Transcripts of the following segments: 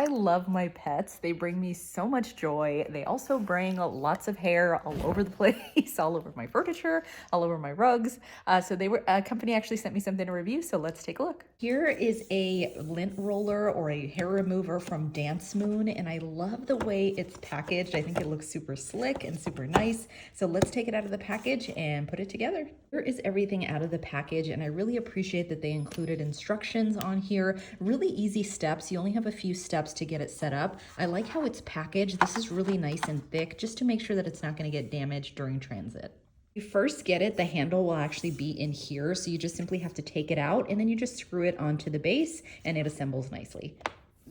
I love my pets. They bring me so much joy. They also bring lots of hair all over the place, all over my furniture, all over my rugs. So a company actually sent me something to review, so let's take a look. Here is a lint roller or a hair remover from Dance Moon, and I love the way it's packaged. I think it looks super slick and super nice. So let's take it out of the package and put it together. Here is everything out of the package, and I really appreciate that they included instructions on here. Really easy steps. You only have a few steps to get it set up. I like how it's packaged. This is really nice and thick, just to make sure that it's not going to get damaged during transit. You first get it, the handle will actually be in here, so you just simply have to take it out and then you just screw it onto the base and it assembles nicely.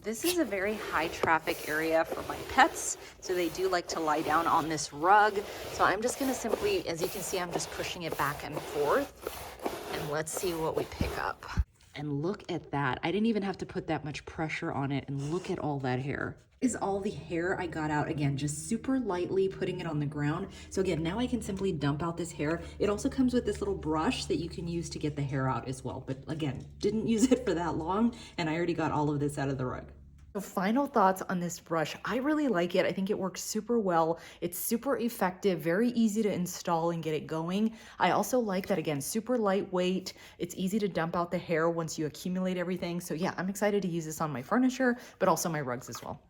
This is a very high traffic area for my pets, so they do like to lie down on this rug. So I'm just gonna simply, as you can see, I'm just pushing it back and forth, and let's see what we pick up. And look at that. I didn't even have to put that much pressure on it, and look at all that hair. Is all the hair I got out, again, just super lightly putting it on the ground. So again, now I can simply dump out this hair. It also comes with this little brush that you can use to get the hair out as well. But again, didn't use it for that long, and I already got all of this out of the rug. So final thoughts on this brush. I really like it. I think it works super well. It's super effective, very easy to install and get it going. I also like that, again, super lightweight. It's easy to dump out the hair once you accumulate everything. So yeah, I'm excited to use this on my furniture, but also my rugs as well.